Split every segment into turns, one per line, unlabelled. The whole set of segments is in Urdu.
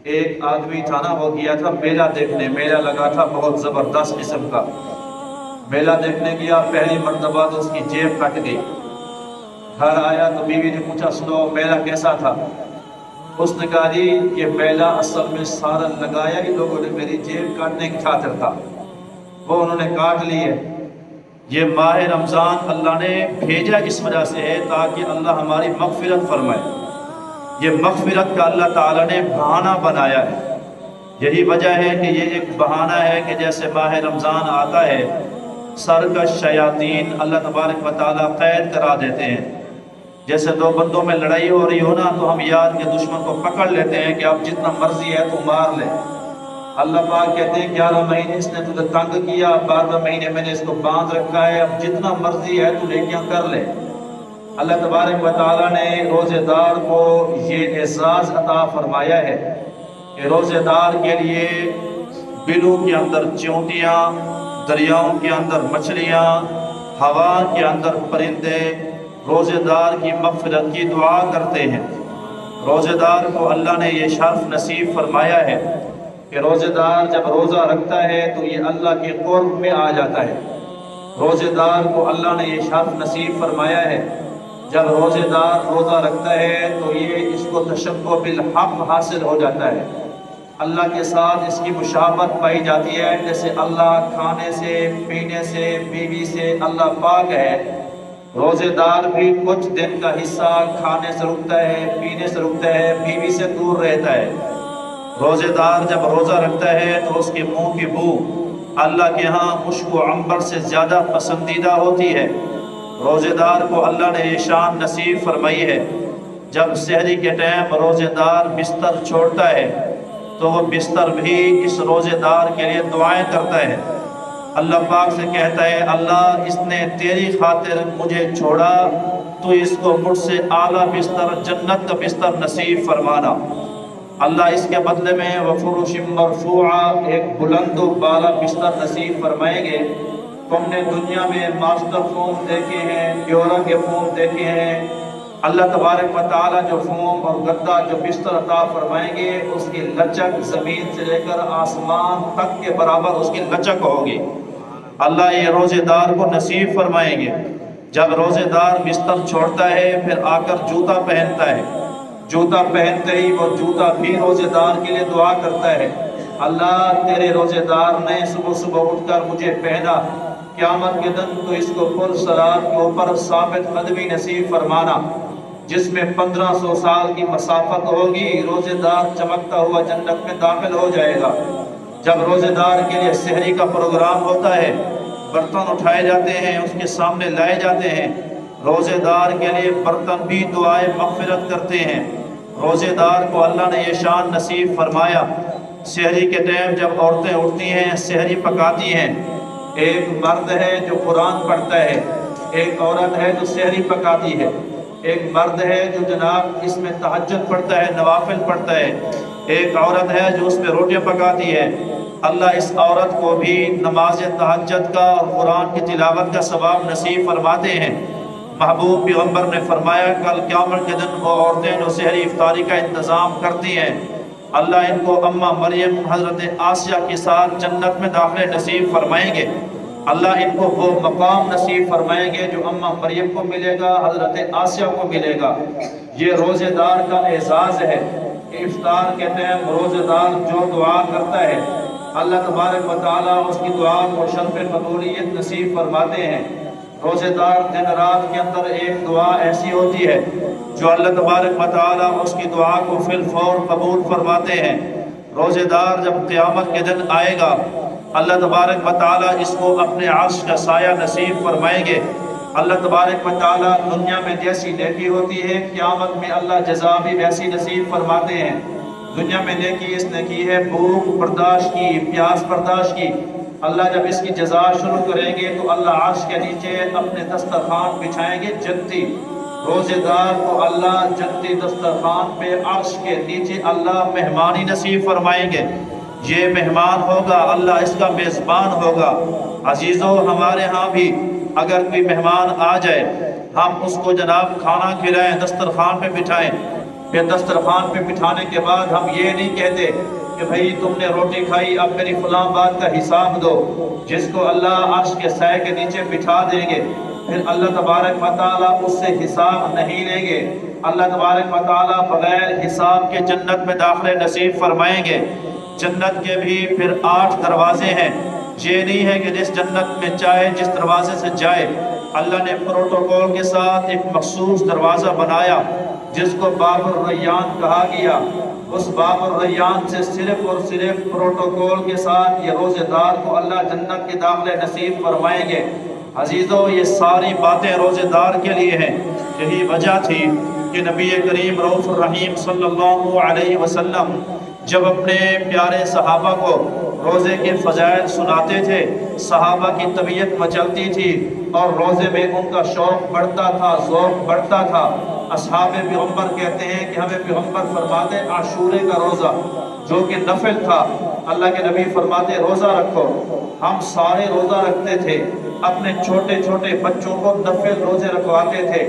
ایک آدمی تھا نا، وہ گیا تھا میلہ دیکھنے، میلہ لگا تھا بہت زبردست قسم کا، میلہ دیکھنے گیا، پہلی مرتبہ تو اس کی جیب کٹ گئی۔ گھر آیا تو بیوی نے پوچھا سنو میلہ کیسا تھا؟ اس نے کہا جی یہ میلہ اصل میں سارا لگایا ہی لوگوں نے میری جیب کاٹنے کی خاطر تھا، وہ انہوں نے کاٹ لی ہے۔ یہ ماہ رمضان اللہ نے بھیجا اس وجہ سے ہے تاکہ اللہ ہماری مغفرت فرمائے، یہ مغفرت کا اللہ تعالیٰ نے بہانہ بنایا ہے۔ یہی وجہ ہے کہ یہ ایک بہانہ ہے کہ جیسے ماہ رمضان آتا ہے سرکش شیاطین اللہ تبارک و تعالیٰ قید کرا دیتے ہیں۔ جیسے دو بندوں میں لڑائی ہو رہی ہو نا تو ہم یاد کے دشمن کو پکڑ لیتے ہیں کہ اب جتنا مرضی ہے تو مار لے۔ اللہ پاک کہتے ہیں 11 مہینے اس نے تجھے تنگ کیا، 12 مہینے میں نے اس کو باندھ رکھا ہے، اب جتنا مرضی ہے تو نیکیاں کر لے۔ اللہ تبارک و تعالیٰ نے روزے دار کو یہ اعزاز عطا فرمایا ہے کہ روزے دار کے لیے بلوں کے اندر چیونٹیاں، دریاؤں کے اندر مچھلیاں، ہوا کے اندر پرندے روزے دار کی مغفرت کی دعا کرتے ہیں۔ روزے دار کو اللہ نے یہ شرف نصیب فرمایا ہے کہ روزے دار جب روزہ رکھتا ہے تو یہ اللہ کے قرب میں آ جاتا ہے۔ روزے دار کو اللہ نے یہ شرف نصیب فرمایا ہے جب روزے دار روزہ رکھتا ہے تو یہ اس کو تشبہ بالحق حاصل ہو جاتا ہے، اللہ کے ساتھ اس کی مشابہت پائی جاتی ہے، جیسے اللہ کھانے سے پینے سے بیوی سے اللہ پاک ہے، روزے دار بھی کچھ دن کا حصہ کھانے سے رکتا ہے، پینے سے رکتا ہے، بیوی سے دور رہتا ہے۔ روزے دار جب روزہ رکھتا ہے تو اس کے منہ کی بو اللہ کے ہاں مشک و عنبر سے زیادہ پسندیدہ ہوتی ہے۔ روزے دار کو اللہ نے یہ شان نصیب فرمائی ہے جب سحری کے ٹائم روزے دار بستر چھوڑتا ہے تو وہ بستر بھی اس روزے دار کے لیے دعائیں کرتا ہے، اللہ پاک سے کہتا ہے اللہ اس نے تیری خاطر مجھے چھوڑا، تو اس کو مجھ سے اعلیٰ بستر جنت کا بستر نصیب فرمانا۔ اللہ اس کے بدلے میں وفرش مرفوعہ ایک بلند و بالا بستر نصیب فرمائیں گے۔ تم نے دنیا میں ماسٹر فوم دیکھے ہیں، پیورا کے فوم دیکھے ہیں، اللہ تبارک و تعالیٰ جو فوم اور گدا جو بستر عطا فرمائیں گے اس کی لچک زمین سے لے کر آسمان تک کے برابر اس کی لچک ہوگی۔ اللہ یہ روزے دار کو نصیب فرمائیں گے۔ جب روزے دار بستر چھوڑتا ہے پھر آ کر جوتا پہنتا ہے، جوتا پہنتے ہی وہ جوتا بھی روزے دار کے لیے دعا کرتا ہے، اللہ تیرے روزے دار نے صبح صبح اٹھ کر مجھے پہنا، قیامت کے دن تو اس کو پر صراط کے اوپر ثابت قدمی نصیب فرمانا، جس میں 1500 سال کی مسافت ہوگی، روزے دار چمکتا ہوا جنت میں داخل ہو جائے گا۔ جب روزے دار کے لیے سحری کا پروگرام ہوتا ہے، برتن اٹھائے جاتے ہیں، اس کے سامنے لائے جاتے ہیں، روزے دار کے لیے برتن بھی دعائے مغفرت کرتے ہیں۔ روزے دار کو اللہ نے یہ شان نصیب فرمایا، سحری کے ٹائم جب عورتیں اٹھتی ہیں سحری پکاتی ہیں، ایک مرد ہے جو قرآن پڑھتا ہے، ایک عورت ہے جو سحری پکاتی ہے، ایک مرد ہے جو جناب اس میں تہجد پڑھتا ہے، نوافل پڑھتا ہے، ایک عورت ہے جو اس میں روٹیاں پکاتی ہے۔ اللہ اس عورت کو بھی نماز تہجد کا اور قرآن کی تلاوت کا ثواب نصیب فرماتے ہیں۔ محبوب پیغمبر نے فرمایا کل قیامت کے دن وہ عورتیں جو سحری افطاری کا انتظام کرتی ہیں اللہ ان کو اماں مریم حضرت آسیہ کے ساتھ جنت میں داخلے نصیب فرمائیں گے۔ اللہ ان کو وہ مقام نصیب فرمائیں گے جو اماں مریم کو ملے گا، حضرت آسیہ کو ملے گا۔ یہ روزے دار کا اعزاز ہے کہ افطار کے ٹائم روزے دار جو دعا کرتا ہے اللہ تبارک و تعالیٰ اس کی دعا کو شرف قبولیت نصیب فرماتے ہیں۔ روزے دار دن رات کے اندر ایک دعا ایسی ہوتی ہے جو اللہ تبارک و تعالیٰ اس کی دعا کو فی الفور قبول فرماتے ہیں۔ روزے دار جب قیامت کے دن آئے گا اللہ تبارک و تعالیٰ اس کو اپنے عرش کا سایہ نصیب فرمائیں گے۔ اللہ تبارک و تعالیٰ دنیا میں جیسی نیکی ہوتی ہے قیامت میں اللہ جزا بھی ویسی نصیب فرماتے ہیں۔ دنیا میں نیکی اس نے کی ہے بھوک برداشت کی، پیاس برداشت کی، اللہ جب اس کی جزا شروع کریں گے تو اللہ عرش کے نیچے اپنے دسترخوان بچھائیں گے جنتی۔ روزے دار کو اللہ جنتی دسترخوان پہ عرش کے نیچے اللہ مہمانی نصیب فرمائیں گے۔ یہ مہمان ہوگا، اللہ اس کا میزبان ہوگا۔ عزیزو ہمارے ہاں بھی اگر کوئی مہمان آ جائے ہم اس کو جناب کھانا کھلائیں، دسترخوان پہ بٹھائیں، پھر دسترخوان پہ بٹھانے کے بعد ہم یہ نہیں کہتے کہ بھئی تم نے روٹی کھائی اب میری فلاں بات کا حساب دو، جس کو اللہ عرش کے سائے کے نیچے بٹھا دیں گے پھر اللہ تبارک و تعالیٰ اس سے حساب نہیں لیں گے۔ اللہ تبارک و تعالیٰ بغیر حساب کے جنت میں داخلے نصیب فرمائیں گے۔ جنت کے بھی پھر 8 دروازے ہیں، یہ نہیں ہے کہ جس جنت میں چاہے جس دروازے سے جائے۔ اللہ نے پروٹوکول کے ساتھ ایک مخصوص دروازہ بنایا جس کو باب الریان کہا گیا۔ اس باب الریان سے صرف اور صرف پروٹوکول کے ساتھ یہ روزے دار کو اللہ جنت کے داخلے نصیب فرمائیں گے۔ عزیزو، یہ ساری باتیں روزے دار کے لیے ہیں۔ یہی وجہ تھی کہ نبی کریم رؤوف الرحیم صلی اللہ علیہ وسلم جب اپنے پیارے صحابہ کو روزے کے فضائل سناتے تھے، صحابہ کی طبیعت مچلتی تھی اور روزے میں ان کا شوق بڑھتا تھا، ذوق بڑھتا تھا۔ اصحاب پیغمبر کہتے ہیں کہ ہمیں پیغمبر فرماتے عاشورے کا روزہ جو کہ نفل تھا، اللہ کے نبی فرماتے روزہ رکھو۔ ہم سارے روزہ رکھتے تھے، اپنے چھوٹے چھوٹے بچوں کو نفل روزے رکھواتے تھے۔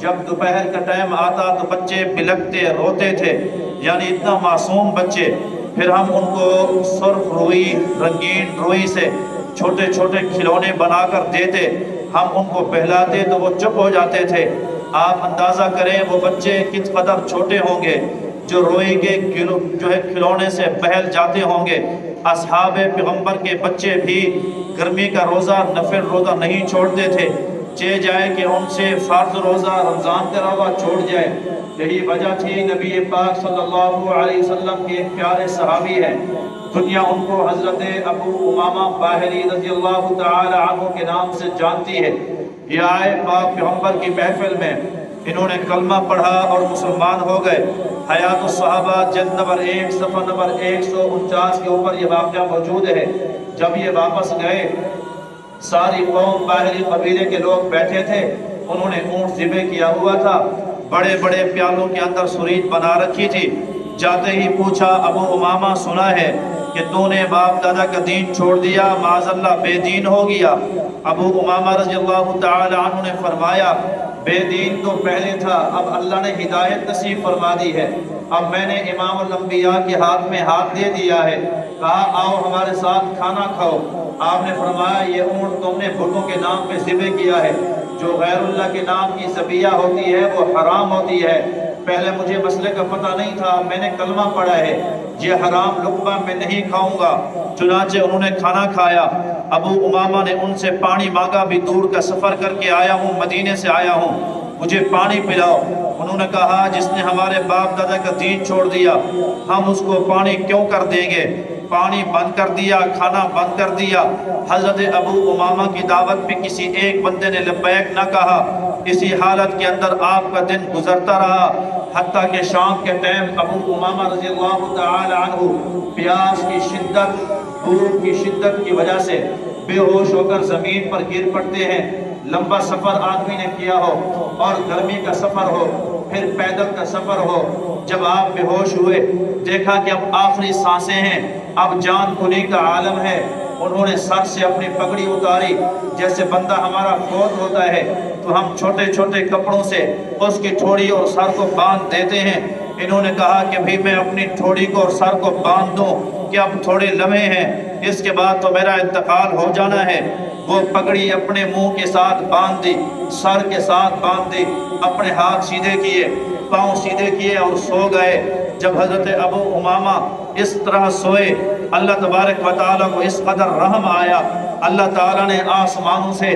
جب دوپہر کا ٹائم آتا تو بچے بلکتے روتے تھے، یعنی اتنا معصوم بچے۔ پھر ہم ان کو سرخ روئی، رنگین روئی سے چھوٹے چھوٹے کھلونے بنا کر دیتے، ہم ان کو بہلاتے تو وہ چپ ہو جاتے تھے۔ آپ اندازہ کریں وہ بچے کس قدر چھوٹے ہوں گے جو روئی کے کھلونے سے بہل جاتے ہوں گے۔ اصحاب پیغمبر کے بچے بھی گرمی کا روزہ، نفل روزہ نہیں چھوڑتے تھے، چاہے جائے کہ ان سے فرض روزہ رمضان کا روزہ چھوڑ جائے۔ یہی وجہ تھی نبی پاک صلی اللہ علیہ وسلم کے ایک پیارے صحابی ہیں، دنیا ان کو حضرت ابو امامہ باہلی رضی اللہ تعالی عنہ کے نام سے جانتی ہے۔ یہ آئے پاک پیغمبر کی محفل میں، انہوں نے کلمہ پڑھا اور مسلمان ہو گئے۔ حیات الصحابہ جلد نمبر 1 صفحہ نمبر 149 کے اوپر یہ واقعہ موجود ہے۔ جب یہ واپس گئے، ساری قوم باہری قبیلے کے لوگ بیٹھے تھے، انہوں نے اونٹ ذبح کیا ہوا تھا، بڑے بڑے پیالوں کے اندر سرید بنا رکھی تھی۔ جاتے ہی پوچھا، ابو امامہ سنا ہے کہ تو نے باپ دادا کا دین چھوڑ دیا، معاذ اللہ بے دین ہو گیا؟ ابو امامہ رضی اللہ تعالی عنہ نے فرمایا، بے دین تو پہلے تھا، اب اللہ نے ہدایت نصیب فرما دی ہے۔ اب میں نے امام الانبیاء کے ہاتھ میں ہاتھ دے دیا ہے، کہا آؤ ہمارے ساتھ کھانا کھاؤ۔ آپ نے فرمایا یہ اونٹ تم نے بتوں کے نام پہ ذبح کیا ہے، جو غیر اللہ کے نام کی ذبیحہ ہوتی ہے وہ حرام ہوتی ہے۔ پہلے مجھے مسئلے کا پتہ نہیں تھا، میں نے کلمہ پڑھا ہے، یہ حرام لقمہ میں نہیں کھاؤں گا۔ چنانچہ انہوں نے کھانا کھایا۔ ابو امامہ نے ان سے پانی مانگا، بھی دور کا سفر کر کے آیا ہوں، مدینے سے آیا ہوں، مجھے پانی پلاؤ۔ انہوں نے کہا جس نے ہمارے باپ دادا کا دین چھوڑ دیا، ہم اس کو پانی کیوں کر دیں گے؟ پانی بند کر دیا، کھانا بند کر دیا۔ حضرت ابو امامہ کی دعوت پہ کسی ایک بندے نے لبیک نہ کہا۔ اسی حالت کے اندر آپ کا دن گزرتا رہا، حتیٰ کہ شام کے ٹائم ابو امامہ رضی اللہ تعالی عنہ پیاس کی شدت، بھوک کی شدت کی وجہ سے بے ہوش ہو کر زمین پر گر پڑتے ہیں۔ لمبا سفر آدمی نے کیا ہو اور گرمی کا سفر ہو، پھر پیدل کا سفر ہو، جب آپ بے ہوش ہوئے، دیکھا کہ اب آخری سانسیں ہیں، اب جان کھلی کا عالم ہے۔ انہوں نے سر سے اپنی پگڑی اتاری، جیسے بندہ ہمارا فوت ہوتا ہے تو ہم چھوٹے چھوٹے کپڑوں سے اس کی ٹھوڑی اور سر کو باندھ دیتے ہیں۔ انہوں نے کہا کہ بھی میں اپنی ٹھوڑی کو اور سر کو باندھ دوں کہ اب تھوڑے لمحے ہیں، اس کے بعد تو میرا انتقال ہو جانا ہے۔ وہ پگڑی اپنے منہ کے ساتھ باندھ دی، سر کے ساتھ باندھ دی، اپنے ہاتھ سیدھے کیے، پاؤں سیدھے کیے اور سو گئے۔ جب حضرت ابو امامہ اس طرح سوئے، اللہ تبارک و تعالیٰ کو اس قدر رحم آیا، اللہ تعالیٰ نے آسمانوں سے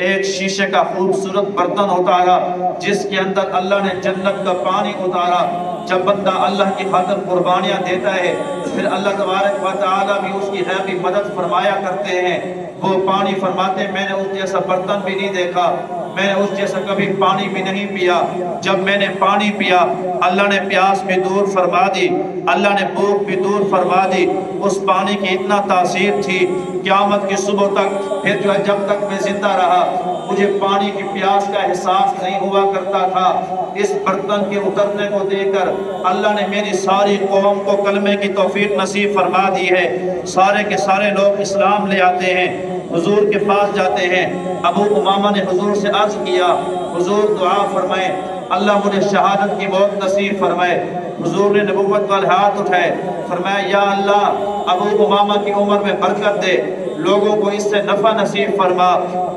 ایک شیشے کا خوبصورت برتن اتارا جس کے اندر اللہ نے جنت کا پانی اتارا۔ جب بندہ اللہ کی خاطر قربانیاں دیتا ہے، پھر اللہ تبارک و تعالیٰ بھی اس کی غیبی مدد فرمایا کرتے ہیں۔ وہ پانی فرماتے ہیں، میں نے اس جیسا برتن بھی نہیں دیکھا، میں نے اس جیسا کبھی پانی بھی نہیں پیا۔ جب میں نے پانی پیا، اللہ نے پیاس بھی دور فرما دی، اللہ نے بھوک بھی دور فرما دی۔ اس پانی کی اتنا تاثیر تھی، قیامت کی صبح تک، پھر جو ہے جب تک میں زندہ رہا، مجھے پانی کی پیاس کا احساس نہیں ہوا کرتا تھا۔ اس برتن کے اترنے کو دے کر اللہ نے میری ساری قوم کو کلمے کی توفیق نصیب فرما دی ہے۔ سارے کے سارے لوگ اسلام لے آتے ہیں، حضور کے پاس جاتے ہیں۔ ابو امامہ نے حضور سے عرض کیا، حضور دعا فرمائیں، اللہ مجھے شہادت کی موت نصیب فرمائے۔ حضور نے نبوت والے ہاتھ اٹھائے، فرمایا یا اللہ ابو امامہ کی عمر میں برکت دے، لوگوں کو اس سے نفع نصیب فرما۔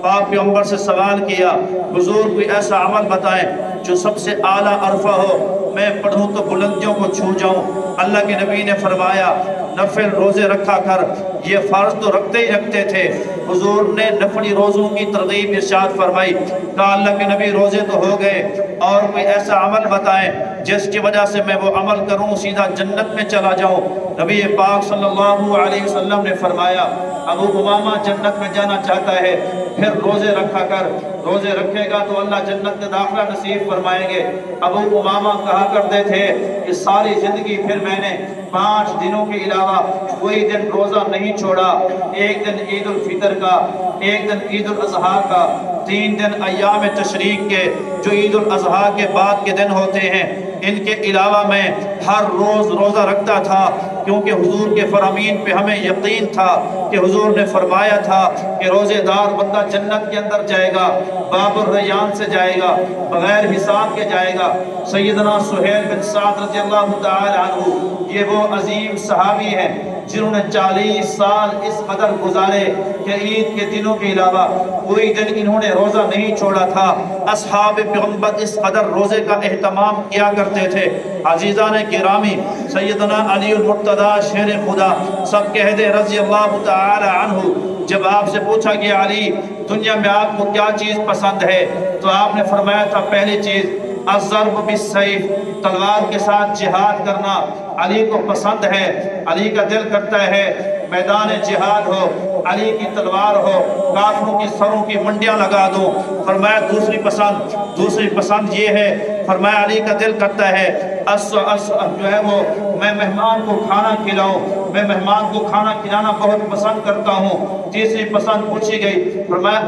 پاک پیغمبر سے سوال کیا، حضور کوئی ایسا عمل بتائیں جو سب سے اعلیٰ عرفہ ہو، میں پڑھوں تو بلندیوں کو چھو جاؤں۔ اللہ کے نبی نے فرمایا نفل روزے رکھا کر، یہ فرض تو رکھتے ہی رکھتے تھے۔ حضور نے نفلی روزوں کی ترغیب ارشاد فرمائی، کہا اللہ کے نبی روزے تو ہو گئے، اور کوئی ایسا عمل بتائیں جس کی وجہ سے میں وہ عمل کروں سیدھا جنت میں چلا جاؤں۔ نبی پاک صلی اللہ علیہ وسلم نے فرمایا ابو امامہ جنت میں جانا چاہتا ہے پھر روزے رکھا کر، روزے رکھے گا تو اللہ جنت میں داخلہ نصیب فرمائیں گے۔ ابو امامہ کہا کرتے تھے کہ ساری زندگی پھر میں نے 5 دنوں کے علاوہ کوئی دن روزہ نہیں چھوڑا، ایک دن عید الفطر کا، ایک دن عید الاضحیٰ کا، 3 دن ایام تشریق کے جو عید الاضحیٰ کے بعد کے دن ہوتے ہیں، ان کے علاوہ میں ہر روز روزہ رکھتا تھا، کیونکہ حضور کے فرامین پہ ہمیں یقین تھا کہ حضور نے فرمایا تھا کہ روزے دار بندہ جنت کے اندر جائے گا، باب الریان سے جائے گا، بغیر حساب کے جائے گا۔ سیدنا سہیل بن سعد رضی اللہ تعالی عنہ یہ وہ عظیم صحابی ہیں جنہوں نے 40 سال اس قدر گزارے کہ عید کے دنوں کے علاوہ کوئی دن انہوں نے روزہ نہیں چھوڑا تھا۔ اصحاب پیغمبر اس قدر روزے کا اہتمام کیا کرتے تھے۔ عزیزان گرامی، سیدنا علی المرتضیٰ شیر خدا سب کہہ دے رضی اللہ تعالی عنہ، جب آپ سے پوچھا کہ علی دنیا میں آپ کو کیا چیز پسند ہے تو آپ نے فرمایا تھا پہلی چیز الضرب بالسیف، تلوار کے ساتھ جہاد کرنا علی کو پسند ہے۔ علی کا دل کرتا ہے میدان جہاد ہو، علی کی تلوار ہو، کافروں کی سروں کی منڈیاں لگا دو۔ فرمایا دوسری پسند یہ ہے، فرمایا علی کا دل کرتا ہے جو ہے وہ میں مہمان کو کھانا کھلاؤں، میں مہمان کو کھانا کھلانا بہت پسند کرتا ہوں۔ تیسری پسند پوچھی گئی، فرمایا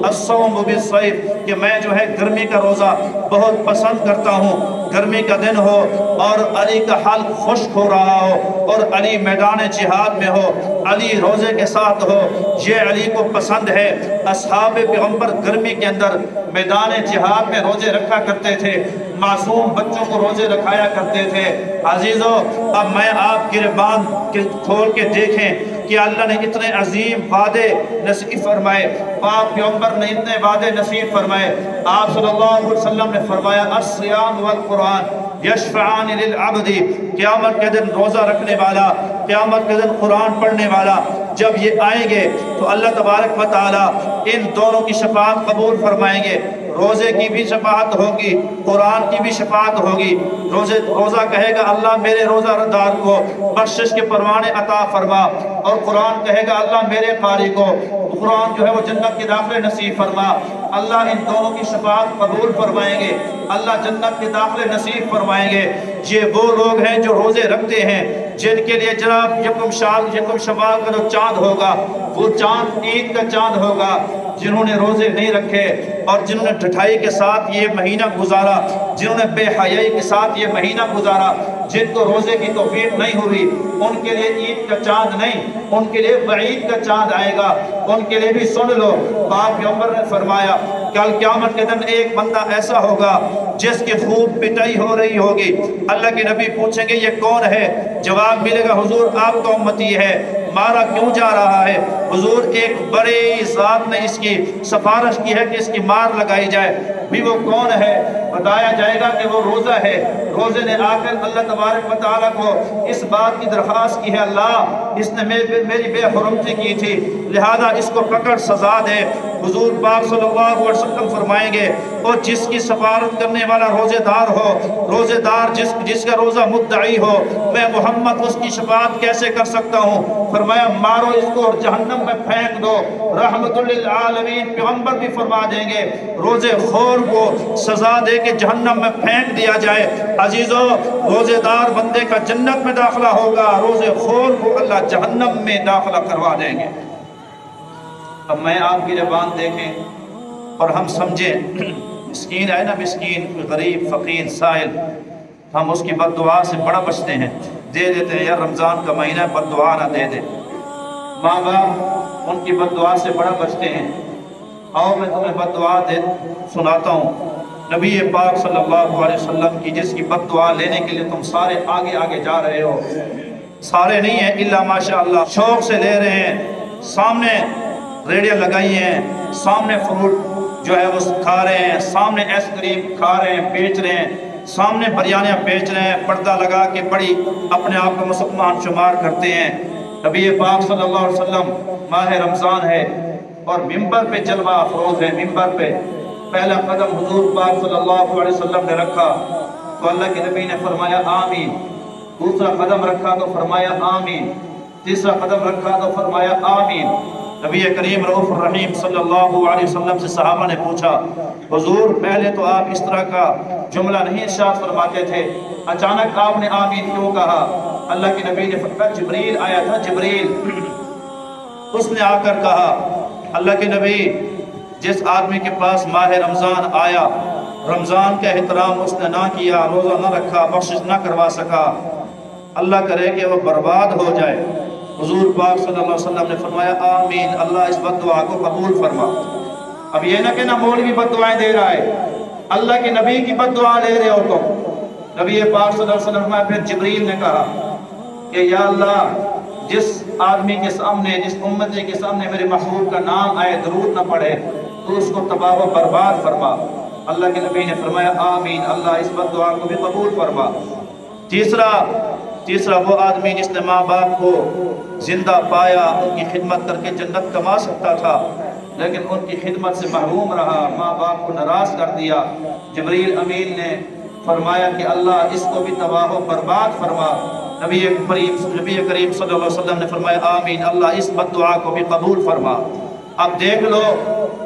الصوم بالصیف، کہ میں جو ہے گرمی کا روزہ بہت پسند کرتا ہوں، گرمی کا دن ہو اور علی کا حلق خشک ہو رہا ہو اور علی میدان جہاد میں ہو، علی روزے کے ساتھ ہو، یہ علی کو پسند ہے۔ اصحاب پیغمبر گرمی کے اندر میدان جہاد میں روزے رکھا کرتے تھے، معصوم بچوں کو روزے رکھایا کرتے تھے۔ عزیزو اب میں آپ گریبان کھول کے دیکھیں کہ اللہ نے اتنے عظیم وعدے نصیب فرمائے، پاک پیغمبر نے اتنے وعدے نصیب فرمائے۔ آپ صلی اللہ علیہ وسلم نے فرمایا الصیام والقرآن یشفعان للعبد، قیامت کے دن روزہ رکھنے والا، قیامت کے دن قرآن پڑھنے والا جب یہ آئیں گے تو اللہ تبارک و تعالی ان دونوں کی شفاعت قبول فرمائیں گے۔ روزے کی بھی شفاعت ہوگی، قرآن کی بھی شفاعت ہوگی۔ روزہ کہے گا اللہ میرے روزہ دار کو بخشش کے پروانے عطا فرما، اور قرآن کہے گا اللہ میرے قاری کو قرآن جو ہے وہ جنت کے داخلے نصیب فرما۔ اللہ ان دونوں کی شفاعت قبول فرمائیں گے، اللہ جنت کے داخلے نصیب فرمائیں گے۔ یہ وہ لوگ ہیں جو روزے رکھتے ہیں، جن کے لیے جناب یکم شوال کا جو چاند ہوگا وہ چاند عید کا چاند ہوگا۔ جنہوں نے روزے نہیں رکھے اور جنہوں نے ڈھٹائی کے ساتھ یہ مہینہ گزارا، جنہوں نے بے حیائی کے ساتھ یہ مہینہ گزارا، جن کو روزے کی توفیق نہیں ہوئی، ان کے لیے عید کا چاند نہیں، ان کے لیے وعید کا چاند آئے گا۔ ان کے لیے بھی سن لو، پاک پیغمبر نے فرمایا کل قیامت کے دن ایک بندہ ایسا ہوگا جس کی خوب پٹائی ہو رہی ہوگی۔ اللہ کے نبی پوچھیں گے یہ کون ہے؟ جواب ملے گا حضور آپ کا امتی ہے، مارا کیوں جا رہا ہے؟ حضور ایک بڑے ذات نے اس کی سفارش کی ہے کہ اس کی مار لگائی جائے۔ بھی وہ کون ہے؟ بتایا جائے گا کہ وہ روزہ ہے۔ روزے نے آ کر اللہ تبارک و تعالیٰ کو اس بات کی درخواست کی ہے، اللہ اس نے میری بے حرمتی کی تھی لہذا اس کو پکڑ سزا دے۔ حضور پاک صلی اللہ علیہ وسلم فرمائیں گے اور جس کی سفارت کرنے والا روزے دار ہو، روزے دار جس کا روزہ مدعی ہو، میں محمد اس کی شفاعت کیسے کر سکتا ہوں؟ فرمایا مارو اس کو اور جہنم میں پھینک دو۔ رحمت للعالمین پیغمبر بھی فرما دیں گے روزے خور کو سزا دے کے جہنم میں پھینک دیا جائے۔ عزیزو روزے دار بندے کا جنت میں داخلہ ہوگا، روزے خور کو اللہ جہنم میں داخلہ کروا دیں گے۔ اب میں آپ کی زبان دیکھیں اور ہم سمجھیں، مسکین ہے نا، مسکین غریب فقیر سائل، ہم اس کی بد دعا سے بڑا بچتے ہیں، دے دیتے ہیں یار رمضان کا مہینہ بد دعا نہ دے دے۔ ماں باپ ان کی بد دعا سے بڑا بچتے ہیں۔ اور میں تمہیں بد دعا سناتا ہوں۔ نبی پاک صلی اللہ علیہ وسلم کی جس کی بد دعا لینے کے لیے تم سارے آگے آگے جا رہے ہو، سارے نہیں ہیں الا ماشاءاللہ، شوق سے لے رہے ہیں، سامنے ریڑیاں لگائی ہیں، سامنے فروٹ جو ہے وہ کھا رہے ہیں، سامنے ایس کریم کھا رہے ہیں، بیچ رہے ہیں، سامنے بریانیاں بیچ رہے ہیں، پردہ لگا کے بڑی اپنے آپ کو مسلمان شمار کرتے ہیں۔ نبی پاک صلی اللہ علیہ وسلم ماہ رمضان ہے اور ممبر پہ جلوہ افروز ہے، ممبر پہ پہلا قدم حضور پاک صلی اللہ علیہ وسلم نے رکھا تو اللہ کے نبی نے فرمایا آمین، دوسرا قدم رکھا تو فرمایا آمین، تیسرا قدم رکھا تو فرمایا آمین۔ نبی کریم رؤوف الرحیم صلی اللہ علیہ وسلم سے صحابہ نے پوچھا حضور پہلے تو آپ اس طرح کا جملہ نہیں ارشاد فرماتے تھے، اچانک آپ نے آمین کیوں کہا؟ اللہ کے نبی نے فرمایا جبریل آیا تھا، جبریل اس نے آ کر کہا اللہ کے نبی جس آدمی کے پاس ماہ رمضان آیا، رمضان کا احترام اس نے نہ کیا، روزہ نہ رکھا، بخشش نہ کروا سکا، اللہ کرے کہ وہ برباد ہو جائے۔ حضور پاک صلی اللہ علیہ وسلم نے فرمایا آمین، اللہ اس بد دعا کو قبول فرما۔ اب یہ نہ کہ نہ مولوی بد دعائیں دے رہا ہے، اللہ کے نبی کی بد دعا لے رہے ہو تم۔ نبی پاک صلی اللہ علیہ وسلم نے پھر جبریل نے کہا کہ یا اللہ جس آدمی کے سامنے، جس امتی کے سامنے میرے محبوب کا نام آئے، درود نہ پڑھے تو اس کو تباہ و برباد فرما۔ اللہ کے نبی نے فرمایا آمین، اللہ اس بد دعا کو بھی قبول فرما۔ تیسرا وہ آدمی جس نے ماں باپ کو زندہ پایا، ان کی خدمت کر کے جنت کما سکتا تھا لیکن ان کی خدمت سے محروم رہا، ماں باپ کو ناراض کر دیا۔ جبریل امین نے فرمایا کہ اللہ اس کو بھی تباہ و برباد فرما۔ نبی کریم صلی اللہ علیہ وسلم نے فرمایا آمین، اللہ اس بد دعا کو بھی قبول فرما۔ اب دیکھ لو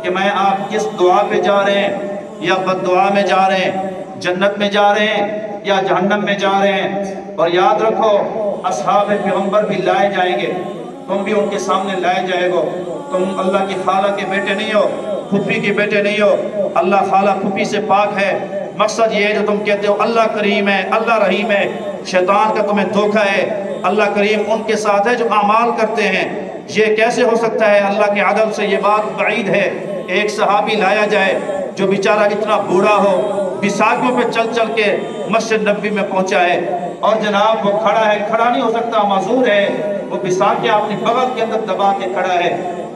کہ میں آپ کس دعا پہ جا رہے ہیں، یا بد دعا میں جا رہے ہیں، جنت میں جا رہے ہیں یا جہنم میں جا رہے ہیں۔ اور یاد رکھو اصحاب پیغمبر بھی لائے جائیں گے، تم بھی ان کے سامنے لائے جائے گو۔ تم اللہ کی خالہ کے بیٹے نہیں ہو، پھپھی کے بیٹے نہیں ہو، اللہ خالہ پھپھی سے پاک ہے۔ مقصد یہ ہے جو تم کہتے ہو اللہ کریم ہے، اللہ رحیم ہے، شیطان کا تمہیں دھوکہ ہے۔ اللہ کریم ان کے ساتھ ہے جو اعمال کرتے ہیں۔ یہ کیسے ہو سکتا ہے؟ اللہ کے عدل سے یہ بات بعید ہے۔ ایک صحابی لایا جائے جو بیچارہ اتنا بوڑھا ہو، بساکیوں پہ چل چل کے مسجد نبوی میں پہنچا ہے اور جناب وہ کھڑا ہے، کھڑا نہیں ہو سکتا، معذور ہے، وہ بساکیاں اپنی بغل کے اندر دبا کے کھڑا ہے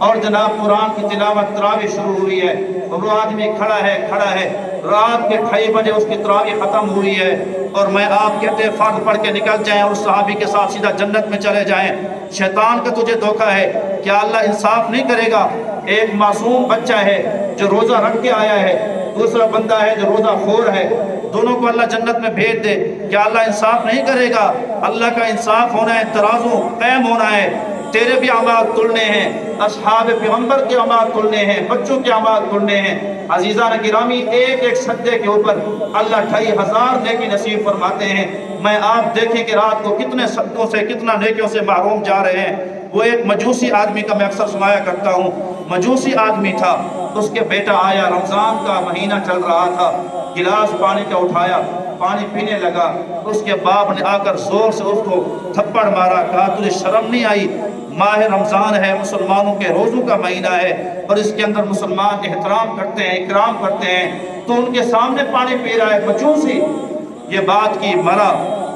اور جناب قرآن کی تلاوت تراویح شروع ہوئی ہے، وہ آدمی کھڑا ہے، رات کے 2:30 بجے اس کی تراویح ختم ہوئی ہے اور میں آپ کہتے ہیں فرض پڑھ کے نکل جائیں اور اس صحابی کے ساتھ سیدھا جنت میں چلے جائیں۔ شیطان کا تجھے دھوکہ ہے، کیا اللہ انصاف نہیں کرے گا؟ ایک معصوم بچہ ہے جو روزہ رکھ کے آیا ہے، دوسرا بندہ ہے جو روزہ خور ہے، دونوں کو اللہ جنت میں بھیج دے، کیا اللہ انصاف نہیں کرے گا؟ اللہ کا انصاف ہونا ہے، ترازو قائم ہونا ہے۔ تیرے بھی اعمال تلنے ہیں، اصحاب پیغمبر کے اعمال تلنے ہیں، بچوں کے اعمال تلنے ہیں۔ عزیزان گرامی، ایک ایک سجدے کے اوپر اللہ 2500 نیکی نصیب فرماتے ہیں۔ میں آپ دیکھیں کہ رات کو کتنے صدقوں سے، کتنا نیکیوں سے محروم جا رہے ہیں۔ وہ ایک مجوسی آدمی کا میں اکثر سنایا کرتا ہوں، مجوسی آدمی تھا، اس کے بیٹا آیا، رمضان کا مہینہ چل رہا تھا، گلاس پانی کا اٹھایا، پانی پینے لگا، اس کے باپ نے آ کر زور سے اس کو تھپڑ مارا، کہا تجھے شرم نہیں آئی؟ ماہ رمضان ہے، مسلمانوں کے روزوں کا مہینہ ہے اور اس کے اندر مسلمان احترام کرتے ہیں، اکرام کرتے ہیں، تو ان کے سامنے پانی پی رہا ہے مجوسی۔ یہ بات کی مرا،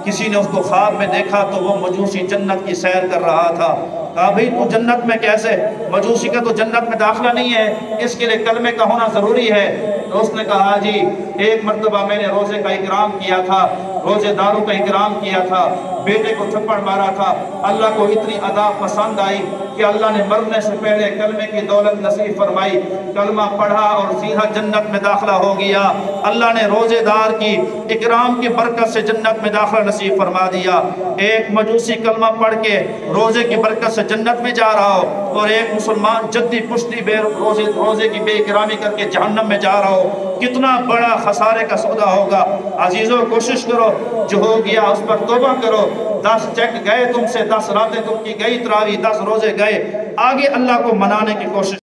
کسی نے اس کو خواب میں دیکھا تو وہ مجوسی جنت کی سیر کر رہا تھا۔ کہا بھئی تو جنت میں کیسے؟ مجوسی کا تو جنت میں داخلہ نہیں ہے، اس کے لیے کلمے کا ہونا ضروری ہے۔ تو اس نے کہا جی ایک مرتبہ میں نے روزے کا اکرام کیا تھا، روزے داروں کا اکرام کیا تھا، بیٹے کو تھپڑ مارا تھا، اللہ کو اتنی ادا پسند آئی کہ اللہ نے مرنے سے پہلے کلمے کی دولت نصیب فرمائی، کلمہ پڑھا اور سیدھا جنت میں داخلہ ہو گیا۔ اللہ نے روزے دار کی اکرام کی برکت سے جنت میں داخلہ نصیب فرما دیا۔ ایک مجوسی کلمہ پڑھ کے روزے کی برکت سے جنت میں جا رہا ہو اور ایک مسلمان جدی پشتی روزے کی بے اکرامی کر کے جہنم میں جا رہا ہو، کتنا بڑا خسارے کا سودا ہوگا۔ عزیزوں کوشش کرو، جو ہو گیا اس پر توبہ کرو۔ 10 چیک گئے تم سے، 10 راتیں تم کی گئی تراویح، 10 روزے گئے، آگے اللہ کو منانے کی کوشش